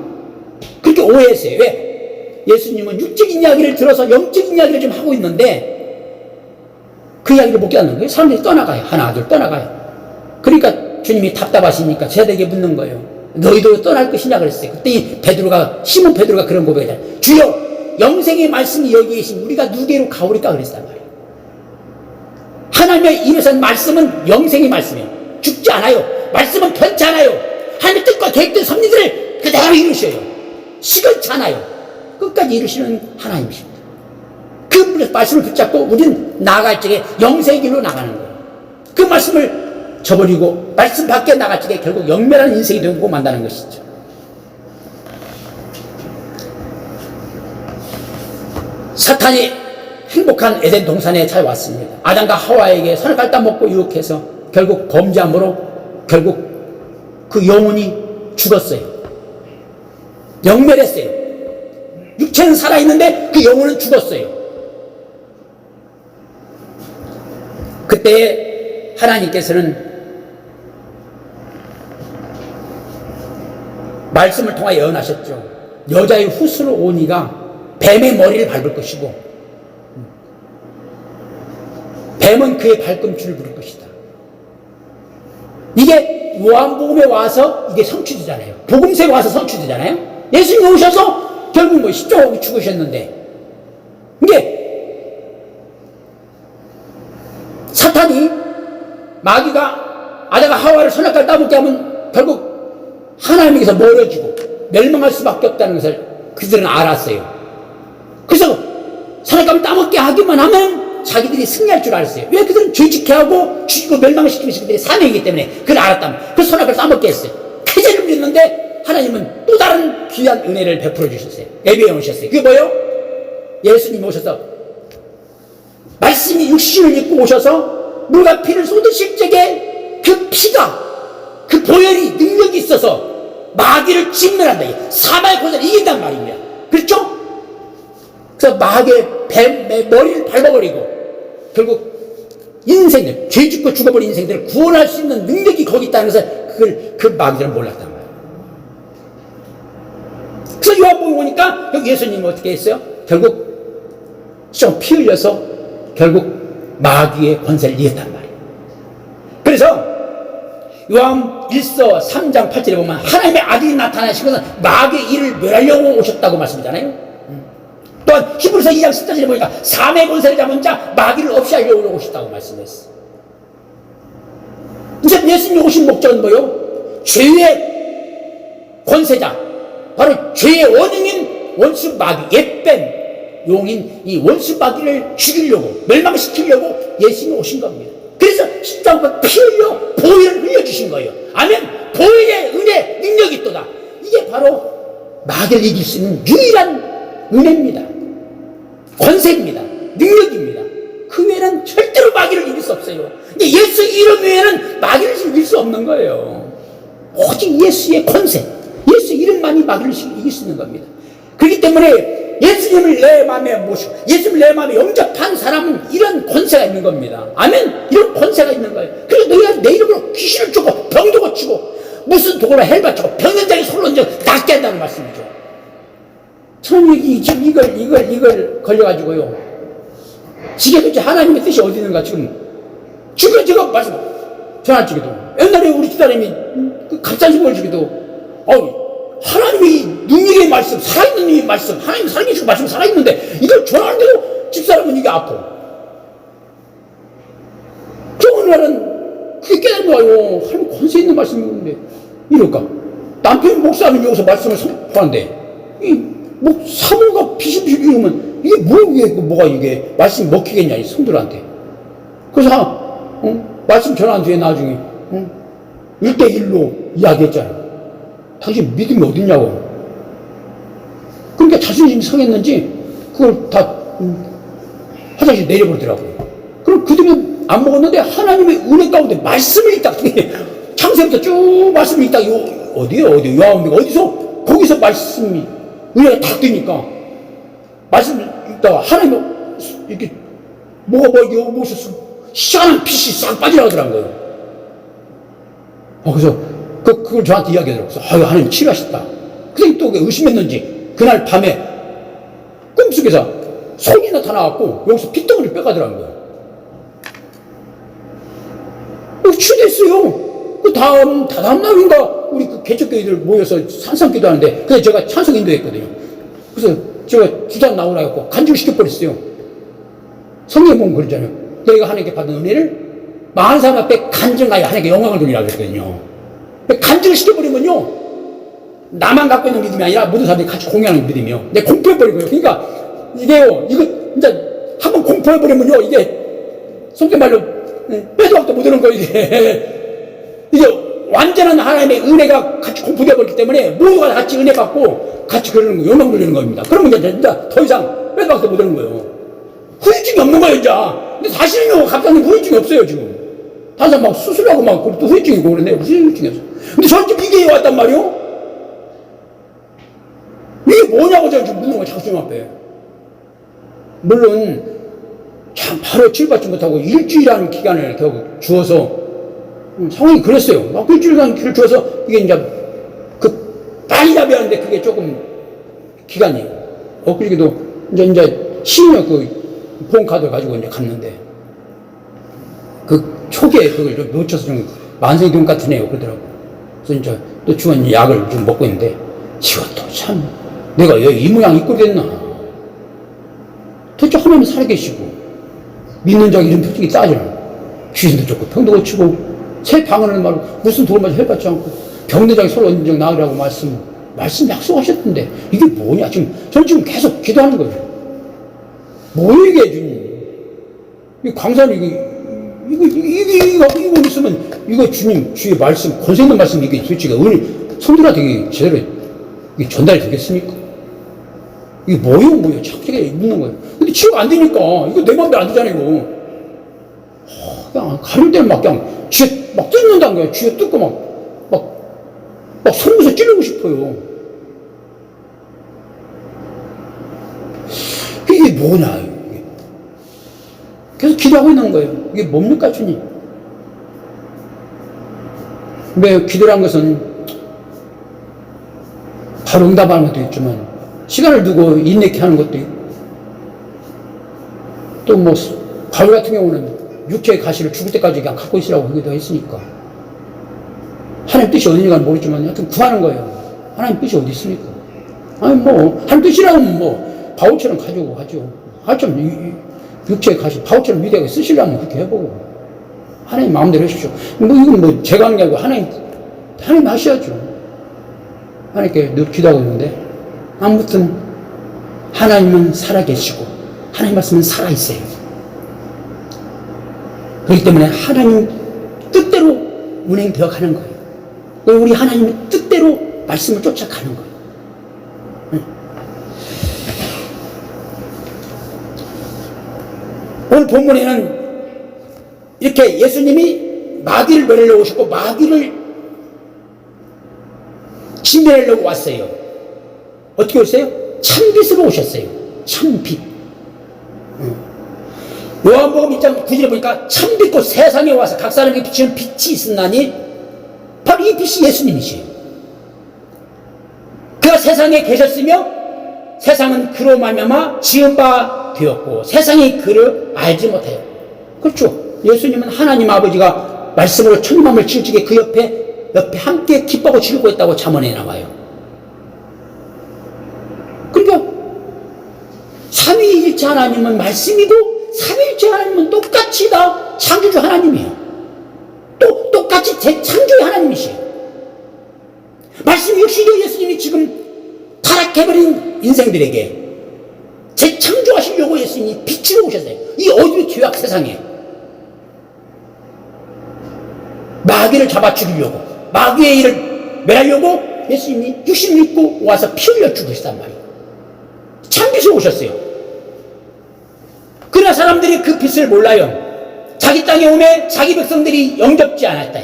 그렇게 오해했어요. 왜? 예수님은 육적인 이야기를 들어서 영적인 이야기를 좀 하고 있는데 그 이야기를 못 깨닫는 거예요. 사람들이 떠나가요. 하나 둘 떠나가요. 그러니까 주님이 답답하시니까 제자들에게 묻는 거예요. 너희도 떠날 것이냐 그랬어요. 그때 시몬 베드로가 그런 고백을 주여 영생의 말씀이 여기 계신 우리가 누구에게로 가오리까 그랬단 말이에요. 하나님의 입에서 말씀은 영생의 말씀이에요. 죽지 않아요. 말씀은 변치 않아요. 하나님의 뜻과 계획된 섭리들을 그대로 이루셔요. 시간치 않아요. 끝까지 이루시는 하나님이십니다. 그 말씀을 붙잡고 우리는 나아갈 적에 영생의 길로 나가는 거예요. 그 말씀을 저버리고 말씀 밖에 나갈 적에 결국 영멸하는 인생이 되고 만다는 것이죠. 사탄이 행복한 에덴 동산에 찾아왔습니다. 아담과 하와에게 선악과를 따먹고 유혹해서 결국 범죄함으로 결국 그 영혼이 죽었어요. 영멸했어요. 육체는 살아있는데 그 영혼은 죽었어요. 그때 하나님께서는 말씀을 통하여 예언하셨죠. 여자의 후손을 온 이가 뱀의 머리를 밟을 것이고 뱀은 그의 발꿈치를 부를 것이다. 이게 요한복음에 와서 이게 성취되잖아요. 복음서에 와서 성취되잖아요. 예수님이 오셔서 결국 뭐 십자가에 죽으셨는데 이게 사탄이 마귀가 아담과 하와를 선악과를 따먹게 하면 결국 하나님에게서 멀어지고 멸망할 수밖에 없다는 것을 그들은 알았어요. 그래서 선악과를 따먹게 하기만 하면 자기들이 승리할 줄 알았어요. 왜? 그들은 죄짓게 하고 죽이고 멸망시키는 그들의 사명이기 때문에 그걸 알았다면 그래서 선악과를 따먹게 했어요. 쾌재를 부렸는데 하나님은 또 다른 귀한 은혜를 베풀어 주셨어요. 예비해 오셨어요. 그게 뭐예요? 예수님이 오셔서 말씀이 육신을 입고 오셔서 물과 피를 쏟으실 적에 그 피가 그 보혈이 능력이 있어서 마귀를 진멸한다. 사마의 권세를 이긴단 말입니다. 그렇죠? 그래서 마귀의 뱀의 머리를 밟아버리고 결국 인생들, 죄 짓고 죽어버린 인생들을 구원할 수 있는 능력이 거기 있다는 것을 그 마귀들은 몰랐단 말이에요. 그래서 요한복음 보니까 여기 예수님은 어떻게 했어요? 결국 좀 피 흘려서 결국 마귀의 권세를 이겼단 말이에요. 그래서 요한 1서 3장 8절에 보면 하나님의 아들이 나타나신 것은 마귀의 일을 멸하려고 오셨다고 말씀이잖아요. 또한 히브리서 2장 14절에 보니까 삼의 권세를 잡은 자 마귀를 없이 하려고 오셨다고 말씀했어. 이제 예수님이 오신 목적은 뭐요? 죄의 권세자, 바로 죄의 원흉인 원수 마귀, 옛뱀 용인 이 원수 마귀를 죽이려고, 멸망시키려고 예수님이 오신 겁니다. 그래서 십자가에 피 흘려 보혈을 흘려주신 거예요. 아멘. 보혈의 은혜, 능력이 있도다. 이게 바로 마귀를 이길 수 있는 유일한 은혜입니다. 권세입니다. 능력입니다. 그 외에는 절대로 마귀를 이길 수 없어요. 근데 예수 이름 외에는 마귀를 이길 수 없는 거예요. 오직 예수의 권세, 예수 이름만이 마귀를 이길 수 있는 겁니다. 그렇기 때문에 예수님을 내 마음에 모시고 예수님을 내 마음에 영접한 사람은 이런 권세가 있는 겁니다. 아멘. 이런 권세가 있는 거예요. 그래서 너희가 내 이름으로 귀신을 쫓고 병도 고치고 무슨 도구로 헬바치고 병든 자에게 손을 얹어 낫게 한다는 말씀이죠. 저는 지금 이걸 걸려가지고요. 지게 도대체 하나님의 뜻이 어디 있는가 지금 제가 말씀 전화주기도 옛날에 우리 집사람이 갑자기 주기도 하나님의 능력의 말씀, 살아있는 능력의 말씀, 하나님 살아계시고 말씀 살아있는데 이걸 전하는데도 집사람은 이게 아파. 저 어느 날은 그게 깨달은 거예요. 하나님 권세 있는 말씀인데 이럴까? 남편 목사님 여기서 말씀을 선포하는데 사모가 비실비실 이러면 이게 뭐가 이게 말씀이 먹히겠냐 이 성들한테. 그래서 말씀 전한 뒤에 나중에 1대1로 이야기했잖아. 당신 믿음이 어딨냐고. 그러니까 자존심이 상했는지 그걸 다 화장실 내려버리더라고요. 그럼 그들은 안 먹었는데 하나님의 은혜 가운데 말씀을 읽다. 창세부터 쭉 말씀을 읽다. 어디에요? 요한복음 어디서? 거기서 말씀이 은혜가 딱 뜨니까 말씀을 읽다가 하나님 이렇게 무엇이 시원한 빛이 싹 빠져나오더라고요. 그래서 그걸 저한테 이야기하더라고요. 하나님 치료하셨다. 그래서 또 의심했는지 그날 밤에 꿈속에서 손이 나타나갖고 여기서 핏덩어리를 빼가더라고요. 치유됐어요. 다음 날인가 우리 개척교회들 모여서 산상기도 하는데 그래서 제가 찬송 인도했거든요. 그래서 제가 주장 나오라고 간증시켜버렸어요. 성경 보면 그러잖아요. 너희가 하나님께 받은 은혜를 많은 사람 앞에 간증하여 하나님께 영광을 돌리라고 그랬거든요. 간증을 시켜버리면요 나만 갖고 있는 믿음이 아니라 모든 사람들이 같이 공유하는 믿음이요. 내가 공포해버리고요. 그러니까 이게요 이거 이제 한번 공포해버리면요 이게 속된말로 빼도 박도 못하는 거예요. 이게 완전한 하나님의 은혜가 같이 공포되어버리기 때문에 모두가 같이 은혜 받고 같이 그러는 거 영광 돌리는 겁니다. 그러면 이제 더 이상 빼도 박도 못하는 거예요. 후유증이 없는 거예요 이제. 근데 사실은요 갑자기 후유증이 없어요 지금. 다른 사람 막 수술하고 막 또 후유증이고 그러는데 후유증이 없어. 근데 저는 지금 이게 왔단 말이요. 이게 뭐냐고 제가 지금 묻는 거예요 자꾸 좀 앞에. 물론 참 바로 치료받지 못하고 일주일이라는 기간을 결국 주어서 상황이 그랬어요. 막 일주일간 기를 주어서 이게 이제 빨리 답이하는데 그게 조금 기간이에요. 그러기도 이제 신용 보험카드를 가지고 이제 갔는데 초기에 그걸 좀 놓쳐서 좀 만성이 돈 같으네요 그러더라고. 그래서 이제 또 주원 약을 좀 먹고 있는데 이것도 참 내가 이 모양 이 꼴이 됐나. 도대체 하나님 살아계시고 믿는 자 이런 표정이 따지나. 귀신도 쫓고 병도 고치고 새 방언을 말고 무슨 도움마저 해받지 않고 병든 자에게 서로 언젠 나으라고 말씀 약속하셨던데 이게 뭐냐. 저는 지금 계속 기도하는 거예요. 뭐예요 이게 주님. 이 광산이 이거 있으면 이거 주님 주의 말씀 권세 있는 말씀 이게 솔직히 성도한테 제대로 이게 전달이 되겠습니까? 이게 뭐예요? 자꾸 제가 묻는 거예요. 근데 치료가 안 되니까 이거 내 맘대로 안 되잖아요 이거. 그냥 가릴 때는 막 그냥 쥐에 막 뜯는다는 거야. 쥐에 뜯고 막 손으로 찌르고 싶어요. 이게 뭐냐 이게. 계속 기도하고 있는 거예요. 이게 뭡니까, 주님? 왜 기도란 것은 바로 응답하는 것도 있지만, 시간을 두고 인내케 하는 것도 있고, 또 뭐, 바울 같은 경우는 육체의 가시를 죽을 때까지 그냥 갖고 있으라고 하기도 했으니까. 하나님 뜻이 어디인가 모르지만, 하여튼 구하는 거예요. 하나님 뜻이 어디 있습니까? 아니, 뭐, 하나님 뜻이라면 뭐, 바울처럼 가지고 하죠. 하여튼, 육체의 가시, 바울처럼 위대하게 쓰시려면 그렇게 해보고. 하나님 마음대로 하십시오. 뭐, 이건 뭐, 제가 하는 게 아니고, 하나님 하셔야죠. 하나님께 늘 기도하고 있는데, 아무튼, 하나님은 살아계시고, 하나님 말씀은 살아있어요. 그렇기 때문에 하나님 뜻대로 운행되어 가는 거예요. 우리 하나님의 뜻대로 말씀을 쫓아가는 거예요. 오늘 본문에는 이렇게 예수님이 마귀를 멸하려고 오셨고 마귀를 진멸하려고 왔어요. 어떻게 오셨어요? 참빛으로 오셨어요. 참빛. 요한복음 1장 9절에 보니까 참빛 곧 세상에 와서 각 사람에게 비치는 빛이 있었나니 바로 이 빛이 예수님이시에요. 그가 세상에 계셨으며 세상은 그로 말미암아 지은 바 되었고 세상이 그를 알지 못하였고. 그렇죠. 예수님은 하나님 아버지가 말씀으로 천만을 지을 적에 그 옆에 함께 기뻐하고 즐기고 있다고 잠언에 나와요. 그러니까 삼위일체 하나님은 말씀이고 삼위일체 하나님은 똑같이 다 창조주 하나님이에요. 또 똑같이 재창조의 하나님이시에요. 말씀 역시도 예수님이 지금 타락해버린 인생들에게 재창조하시려고 예수님이 빛으로 오셨어요. 이 어둠의 죄악 세상에 마귀를 잡아 죽이려고 마귀의 일을 멸하려고 예수님이 육신을 입고 와서 피 흘려 죽으시단 말이에요. 참빛으로 오셨어요. 그러나 사람들이 그 빛을 몰라요. 자기 땅에 오매 자기 백성들이 영접지 않았다.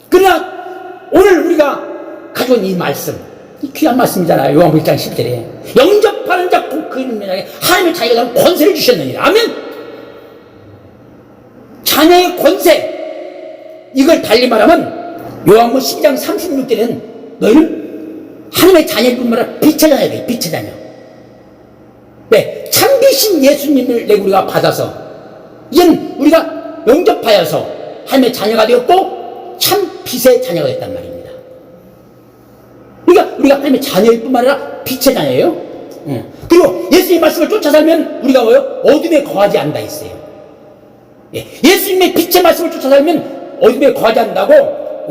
그러나 오늘 우리가 가져온 이 말씀, 이 귀한 말씀이잖아요. 요한복음 1장 10절에 영접하는 자 그 이름에 하나님의 자기가 권세를 주셨느니라. 아멘. 자녀의 권세, 이걸 달리 말하면 요한복음 12장 36절에는 너희는 하나님의 자녀일 뿐만 아니라 빛의 자녀야 돼. 빛의 자녀. 네, 참빛인 예수님을 우리가 받아서 이제는 우리가 영접하여서 하나님의 자녀가 되었고 참빛의 자녀가 됐단 말입니다. 그러니까 우리가 하나님의 자녀일 뿐만 아니라 빛의 자녀예요. 그리고 예수님의 말씀을 쫓아 살면 우리가 뭐요? 어둠에 거하지 않는다 했어요. 예수님의 빛의 말씀을 쫓아 살면 어둠에 거하지 않는다고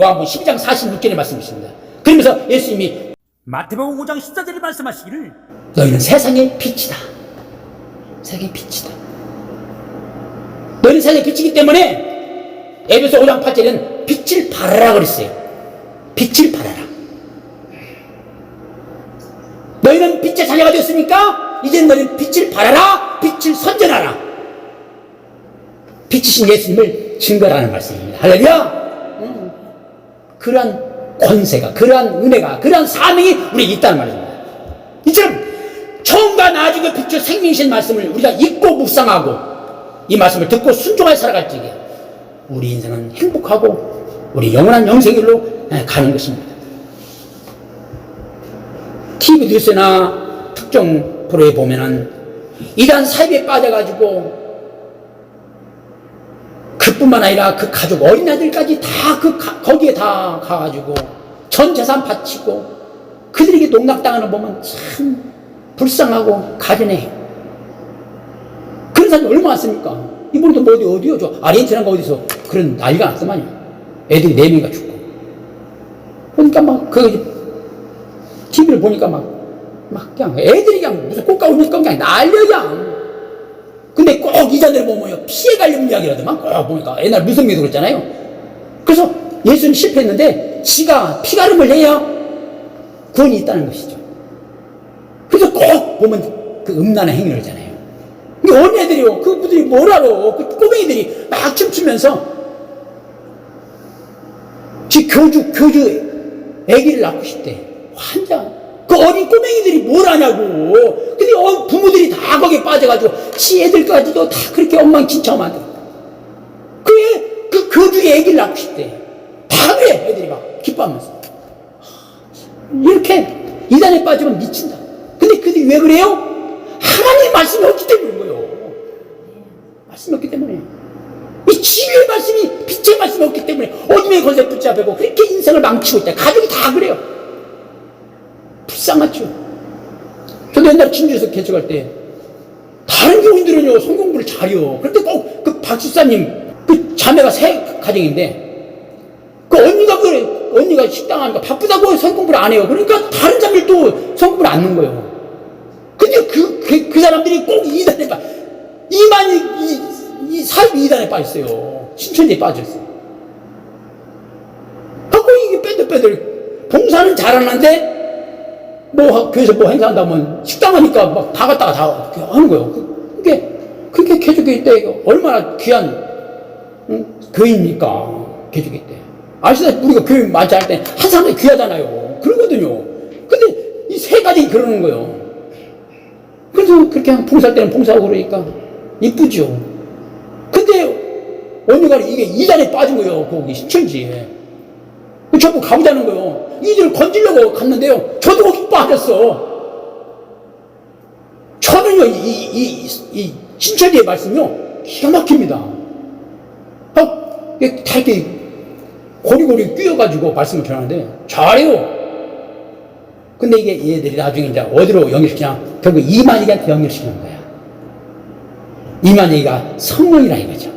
요한복음 12장 46절에 말씀하십니다. 그러면서 예수님이 마태복음 5장 14절에 말씀하시기를 너희는 세상의 빛이다. 세상의 빛이다. 너희는 세상의 빛이기 때문에 에베소 5장 8절에는 빛을 발하라 그랬어요. 빛을 발하라. 너희는 빛의 자녀가 되었으니까 이제 너희는 빛을 발하라. 빛을 선전하라. 빛이신 예수님을 증거하라는 말씀입니다. 할렐루야. 그러한 권세가, 그러한 은혜가, 그러한 사명이 우리에게 있다는 말입니다. 이처럼 처음과 나중에 빛을 생명이신 말씀을 우리가 읽고 묵상하고 이 말씀을 듣고 순종하여 살아갈 적에 우리 인생은 행복하고 우리 영원한 영생길로 가는 것입니다. TV 뉴스나 특정 프로에 보면은 이단 사입에 빠져가지고 그뿐만 아니라 그 가족 어린아이들까지 다 거기에 다 가가지고 전 재산 바치고 그들에게 농락당하는 거 보면 참 불쌍하고 가련해. 그런 사람이 얼마나 많습니까? 이번에도 뭐 어디요? 저 아르헨티나가 어디서 그런 난리가 났더만요. 애들이 4명이가 죽고. 그러니까 막 TV를 보니까 막 그냥 애들이 그냥 무슨 꽃가루 먹고 그냥 난리야. 근데 꼭 이자들 보면 피해 관련 이야기라더만 꼭 보니까 옛날 무성미도 그랬잖아요. 그래서 예수는 실패했는데 지가 피가름을 해야 구원이 있다는 것이죠. 그래서 꼭 보면 그 음란한 행위를 하잖아요. 근데 어린애들이요, 그분들이 뭘 알아? 그 꼬맹이들이 막 춤추면서 지 교주 애기를 낳고 싶대. 환장. 그 어린 꼬맹이들이 뭘 아냐고. 근데 근데 부모들이 다 거기에 빠져가지고 지 애들까지도 다 그렇게 엉망진창 만들어. 그 거주에 애기를 낳고 싶대. 다 그래. 애들이 막 기뻐하면서. 이렇게 이단에 빠지면 미친다. 근데 그들이 왜 그래요? 하나님의 말씀이 없기 때문인 거예요. 말씀이 없기 때문에. 이 진리의 말씀이, 빛의 말씀이 없기 때문에 어둠의 권세 붙잡고 그렇게 인생을 망치고 있다. 가족이 다 그래요. 불쌍하죠. 저도 옛날에 진주에서 개척할 때 다른 교인들은요 성공부를 잘해요. 그런데 꼭 그 박집사님 그 자매가 세 가정인데 그 언니가 식당 하니까 바쁘다고 성공부를 안 해요. 그러니까 다른 자매들도 성공부를 안 넣는 거예요. 근데 그 사람들이 꼭 이단에 이 사입이 이단에 빠졌어요. 신천지에 빠졌어요. 하고 이게 빼들빼들 봉사는 잘하는데 뭐 교회에서 뭐 행사한다면 식당 하니까 막 다 갔다가 다 하는 거예요. 그게 개족교회 때 얼마나 귀한 교회입니까? 개족교회 때. 아시다시피 우리가 교회 많지 않을 때 한 사람이 귀하잖아요. 그러거든요. 근데 이 세 가지 그러는 거예요. 그래서 그렇게 봉사할 때는 봉사하고 그러니까 이쁘죠. 근데 어느 날 이게 이단에 빠진 거예요. 거기 신천지에. 전부 가보자는 거예요. 이들을 건지려고 갔는데요. 저도 거기 빠졌어. 저는요, 이 신천지의 말씀이요, 기가 막힙니다. 다 이렇게 고리고리 끼어가지고 말씀을 전하는데, 잘해요. 근데 이게 얘들이 나중에 이제 어디로 연결시키냐? 결국 이만희한테 연결시키는 거야. 이만희가 성령이라 이거죠.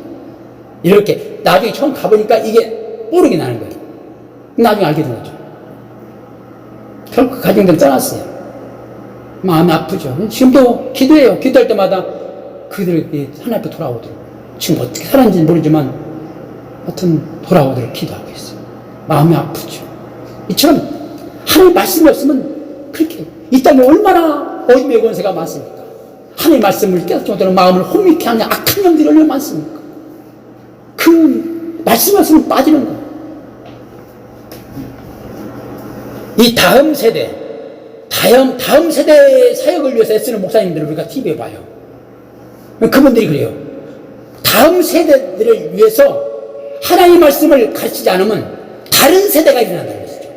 이렇게 나중에 처음 가보니까 이게 뽀르게 나는 거예요. 나중에 알게 된 거죠. 결국 가정들 떠났어요. 마음이 아프죠. 지금도 기도해요. 기도할 때마다 그들이 하나님 앞에 돌아오도록. 지금 어떻게 살았는지는 모르지만 하여튼 돌아오도록 기도하고 있어요. 마음이 아프죠. 이처럼 하나님 말씀이 없으면 그렇게 이 땅에 얼마나 어둠의 권세가 많습니까? 하나님의 말씀을 깨닫지 못하는 마음을 혼미케 하는 악한 영들이 얼마나 많습니까? 그 말씀이 없으면 빠지는 거예요. 이 다음 세대 사역을 위해서 애쓰는 목사님들을 우리가 TV에 봐요. 그분들이 그래요. 다음 세대들을 위해서 하나님의 말씀을 가르치지 않으면 다른 세대가 일어난다는 것이죠.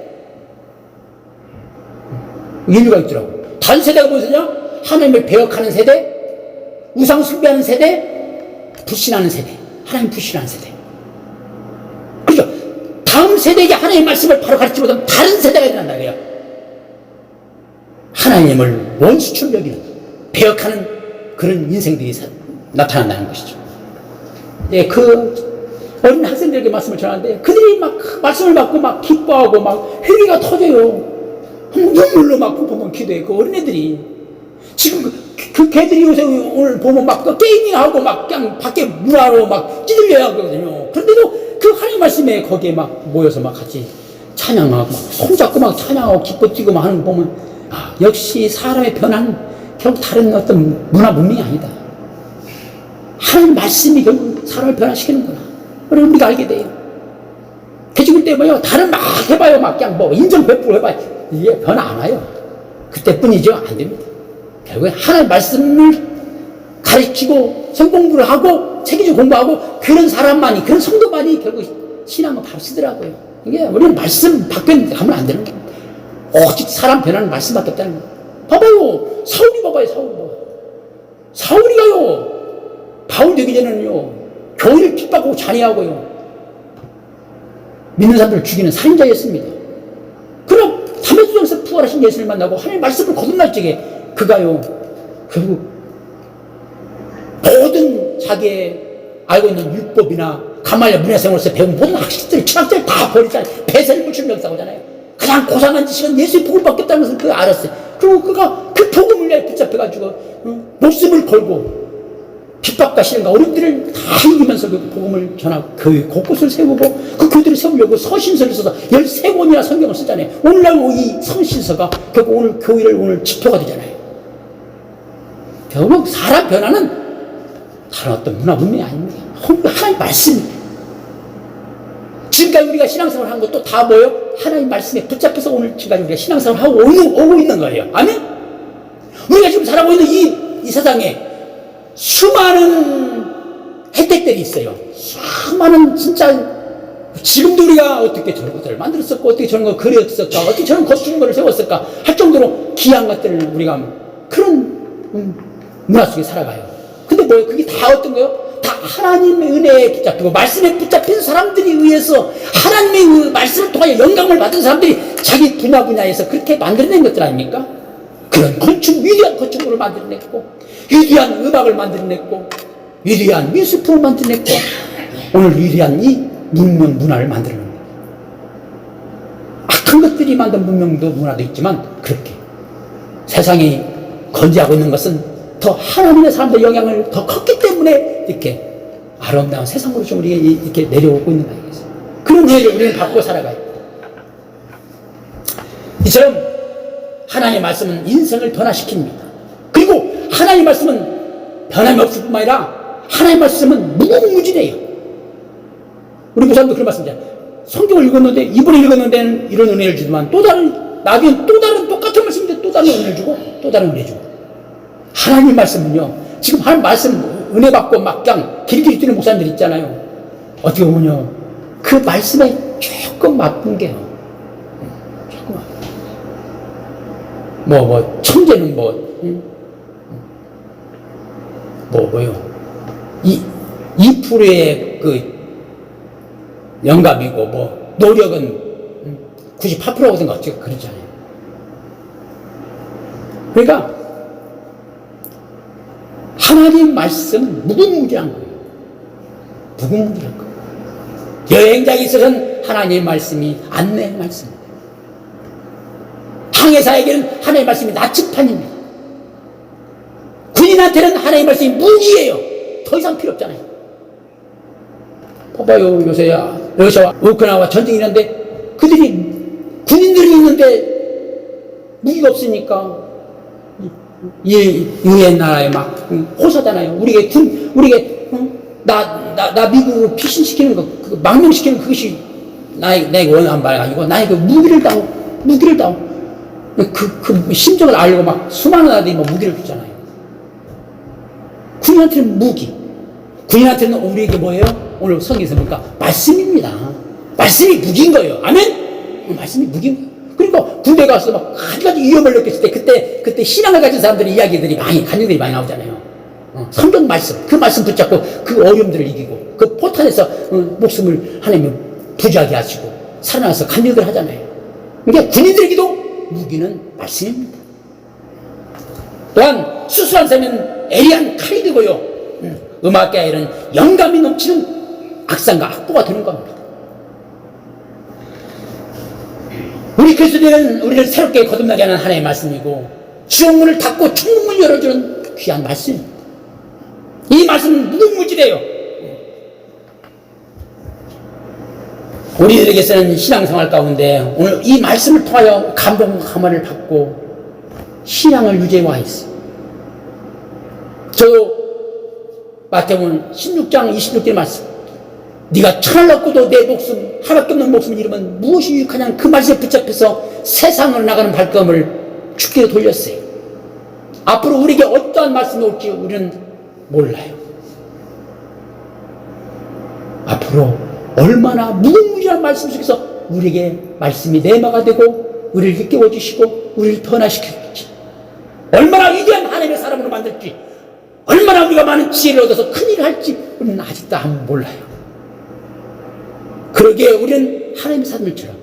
인류가 있더라고. 다른 세대가 무엇이냐? 하나님을 배역하는 세대, 우상 숭배하는 세대, 불신하는 세대, 하나님 불신하는 세대. 그렇죠? 다음 세대에게 하나님의 말씀을 바로 가르치지 못하면 다른 세대가 일어난다 그래요. 하나님을 원수처럼 여기는, 배역하는 그런 인생들이 나타난다는 것이죠. 예, 어린 학생들에게 말씀을 전하는데 그들이 막 말씀을 받고 막 기뻐하고 막 회개가 터져요. 눈물로 막 보면 기도해. 그 어린애들이 지금 그 개들이 요새 오늘 보면 막 게임이나 하고 막 그냥 밖에 문화로 막 찌들려야 하거든요. 그런데도 그 하나님 말씀에 거기에 막 모여서 막 같이 찬양하고 막 손잡고 막 찬양하고 기뻐 뛰고 막 하는 거 보면 역시 사람의 변화는 결국 다른 어떤 문화 문명이 아니다. 하나님 말씀이 결국 사람을 변화시키는구나. 그래 우리가 알게 돼요. 개죽을 때 뭐요? 다른 막 해봐요. 막 그냥 뭐 인정 100% 해봐요. 이게 변화 안 와요. 그때뿐이죠. 안 됩니다. 결국에 하나님 말씀을 가르치고 성공부를 하고 체계적으로 공부하고 그런 사람만이, 그런 성도만이 결국 신앙을 바로 쓰더라고요. 이게 우리는 말씀 밖에 가면 안 되는 겁니다. 오직 사람 변화는 말씀밖에 없다는 거예요. 봐봐요. 사울이 봐봐요. 사울이가요. 바울 되기 전에는요. 교회를 핍박하고 잔해하고요. 믿는 사람들을 죽이는 살인자였습니다. 그럼 담에수정에서 부활하신 예수를 만나고 하나님의 말씀을 거듭날 적에 그가요. 결국 모든 자기의 알고 있는 율법이나 가말리엘 문화생활에서 배운 모든 학식들, 철학들 다 버리잖아요. 배설을 물처럼 역사하잖아요. 가장 고상한 지식은 예수의 복음밖에 없다는 것을 그가 알았어요. 그리고 그가 그 복음을 위해 붙잡혀가지고 목숨을 걸고 핍박과 시련과 어려움들을 다 이기면서 그 복음을 전하고 교회 곳곳을 세우고 그 교회들을 세우려고 서신서를 써서 13권이나 성경을 쓰잖아요. 오늘날 이 서신서가 결국 오늘 교회를 오늘 지표가 되잖아요. 결국 사람 변화는 다른 어떤 문화 문명이 아닙니다. 하나님 말씀입니다. 지금까지 우리가 신앙생활을 한 것도 다 뭐예요? 하나님 말씀에 붙잡혀서 오늘 지금까지 우리가 신앙생활을 하고 오고 있는 거예요. 아멘? 우리가 지금 살아가고 있는 이 세상에 수많은 혜택들이 있어요. 수많은 진짜 지금도 우리가 어떻게 저런 것들을 만들었을까, 어떻게 저런 걸 그렸을까, 어떻게 저런 거창한 세웠을까 할 정도로 귀한 것들을 우리가 그런 문화 속에 살아가요. 근데 뭐예요? 그게 다 어떤 거예요? 다 하나님의 은혜에 붙잡히고 말씀에 붙잡힌 사람들이 의해서 하나님의 말씀을 통하여 영감을 받은 사람들이 자기 분야에서 그렇게 만들어낸 것들 아닙니까? 그런 건축, 위대한 건축물을 만들어냈고, 위대한 음악을 만들어냈고, 위대한 미술품을 만들어냈고, 오늘 위대한 이 문명 문화를 만들어낸 거예요. 악한 것들이 만든 문명도 문화도 있지만 그렇게 세상이 건재하고 있는 것은 더 하나님의 사람들의 영향을 더 컸기 때문에 이렇게 아름다운 세상으로 좀 우리가 이렇게 내려오고 있는 거예요. 그런 은혜를 우리는 받고 살아가요. 이처럼 하나님의 말씀은 인생을 변화시킵니다. 그리고 하나님의 말씀은 변함이 없을 뿐만 아니라 하나님의 말씀은 무궁무진해요. 우리 목사님도 그런 말씀이잖아요. 성경을 읽었는데, 이번에 읽었는 데는 이런 은혜를 주지만 또 다른, 나중에 또 다른 똑같은 말씀인데 또 다른 은혜를 주고 또 다른 은혜 주고. 하나님 말씀은요, 지금 하나님 말씀 은혜 받고 막 그냥 길길이 뛰는 목사님들 있잖아요. 어떻게 보면요, 그 말씀에 조금 맛본 게요. 조금 천재는 뭐요. 2%의 그 영감이고, 노력은 98%거든, 어떻게 그러잖아요. 그러니까, 하나님 말씀은 무궁무진한 거예요. 무궁무진한 거예요. 여행자에 있어서는 하나님의 말씀이 안내의 말씀입니다. 항해사에게는 하나님의 말씀이 나침판입니다. 군인한테는 하나님의 말씀이 무기예요. 더 이상 필요 없잖아요. 봐봐요, 요새 러시아와 우크라이나와 전쟁이 있는데 군인들이 있는데 무기가 없으니까 유엔 나라에 막 호소하잖아요. 우리에게 나 미국으로 피신시키는 거, 망명시키는 그것이 나에게 원하는 바가 아니고 나에게 무기를 다오. 그 심정을 알고 막 수많은 아들이 무기를 줬잖아요. 군인한테는 무기. 군인한테는 우리에게 뭐예요? 오늘 성경에서 보니까 말씀입니다. 말씀이 무기인 거예요. 아멘? 말씀이 무기인 거예요. 그러니까 군대 가서 막 가지가지 위험을 느꼈을 때 그때 신앙을 가진 사람들의 이야기들이 간증들이 많이 나오잖아요. 성경 말씀, 그 말씀 붙잡고 그 어려움들을 이기고 그 포탄에서 목숨을 하나님이 부지하게 하시고 살아나서 간증들 하잖아요. 그러니까 군인들에게도 무기는 말씀입니다. 또한 수술한 사람은 애리한 칼이 되고요, 음악가에는 영감이 넘치는 악상과 악보가 되는 겁니다. 우리 그리스도인은 우리를 새롭게 거듭나게 하는 하나님의 말씀이고, 지옥문을 닫고 천국문을 열어주는 귀한 말씀입니다. 이 말씀은 무궁무진해요. 우리들에게서는 신앙생활 가운데 오늘 이 말씀을 통하여 감동과 감화를 받고 신앙을 유지해 와 있어요. 저도 마태복음 16장 26절 말씀, 네가 천을 얻고도 내 목숨 하나밖에 없는 목숨을 잃으면 무엇이 유익하냐, 그 말씀에 붙잡혀서 세상으로 나가는 발걸음을 주께 돌렸어요. 앞으로 우리에게 어떠한 말씀이 올지 우리는 몰라요. 앞으로 얼마나 무궁무진한 말씀 속에서 우리에게 말씀이 내마가 되고 우리를 깨워주시고 우리를 변화시킬지, 얼마나 위대한 하나님의 사람으로 만들지, 얼마나 우리가 많은 지혜를 얻어서 큰일을 할지 우리는 아직도 몰라요. 그러기에 우리는 하나님의 사람들처럼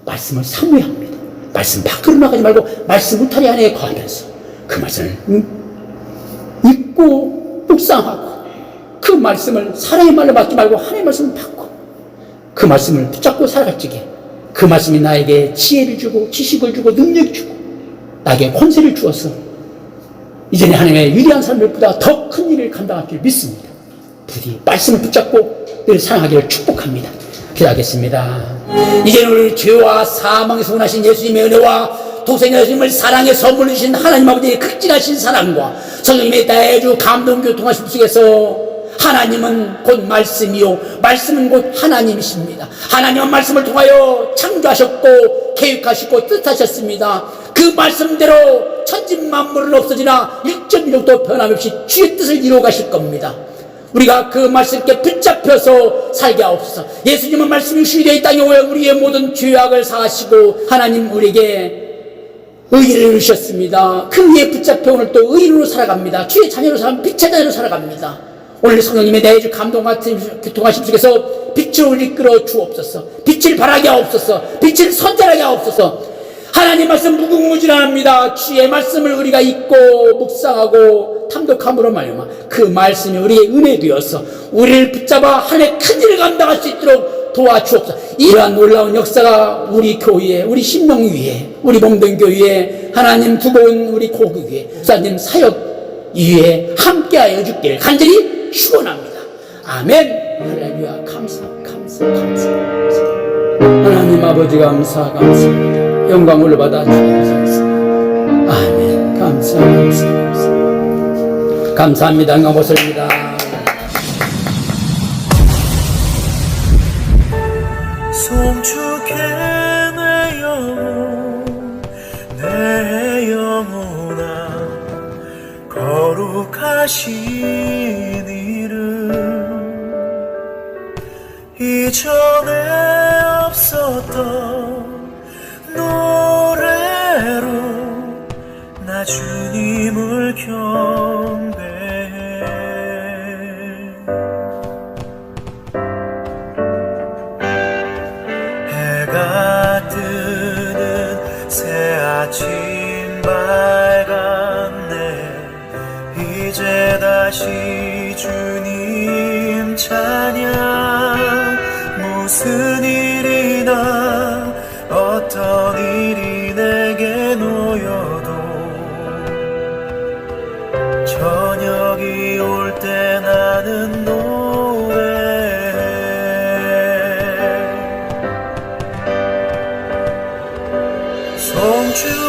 말씀을 사모해야 합니다. 말씀 밖으로 나가지 말고 말씀 울타리 안에 거하면서 그 말씀을 읽고 묵상하고 그 말씀을 사람의 말로 받지 말고 하나님의 말씀을 받고 그 말씀을 붙잡고 살아갈 적에 그 말씀이 나에게 지혜를 주고 지식을 주고 능력을 주고 나에게 권세를 주어서 이전에 하나님의 위대한 삶들보다 더 큰 일을 감당할 줄 믿습니다. 부디 말씀을 붙잡고 늘 사랑하기를 축복합니다. 기도하겠습니다. 이제는 우리 죄와 사망에서 원하신 예수님의 은혜와 독생자 예수님을 사랑해 선물로 주신 하나님 아버지의 극진하신 사랑과 성령님의 대주 감동 교통하심 속에서 하나님은 곧 말씀이요 말씀은 곧 하나님이십니다. 하나님은 말씀을 통하여 창조하셨고 계획하셨고 뜻하셨습니다. 그 말씀대로 천진만물은 없어지나 1.1도 변함없이 주의 뜻을 이루어 가실 겁니다. 우리가 그 말씀께 붙잡혀서 살게 하옵소서. 예수님은 말씀이 주되어 이 땅에 오여 우리의 모든 죄악을 사하시고 하나님 우리에게 의를 이루셨습니다. 그 위에 붙잡혀 오늘 또 의인으로 살아갑니다. 주의 자녀로 살아갑니다. 빛의 자녀로 살아갑니다. 오늘 성령님의 내주 감동 같은 교통하심 속에서 빛을 이끌어 주옵소서. 빛을 발하게 하옵소서. 빛을 선전하게 하옵소서. 하나님 말씀 무궁무진합니다. 주의 말씀을 우리가 읽고 묵상하고 탐독함으로 말미암아 그 말씀이 우리의 은혜 되어서 우리를 붙잡아 하나님의 큰 일을 감당할 수 있도록 도와주옵소서. 이러한 놀라운 역사가 우리 교회에, 우리 신명 위에, 우리 몸된 교회에, 하나님 두고 온 우리 고국 위에, 목사님 사역 위에 함께하여 주기를 간절히 축원합니다. 아멘. 할렐루야. 감사. 하나님 아버지 감사합니다. 영광을 받아 주옵소서. 아멘. 감사. 감사합니다. 영광 보습니다. 송축해 내 영혼 내 영혼아 거룩하신 이름 이전에 없었던 노래로 나 주님을 경배해 해가 뜨는 새 아침 밝았네 이제 다시 주님 찬양 무슨 일이나 어떤 일이 내게 놓여도 저녁이 올 때 나는 노래해 송주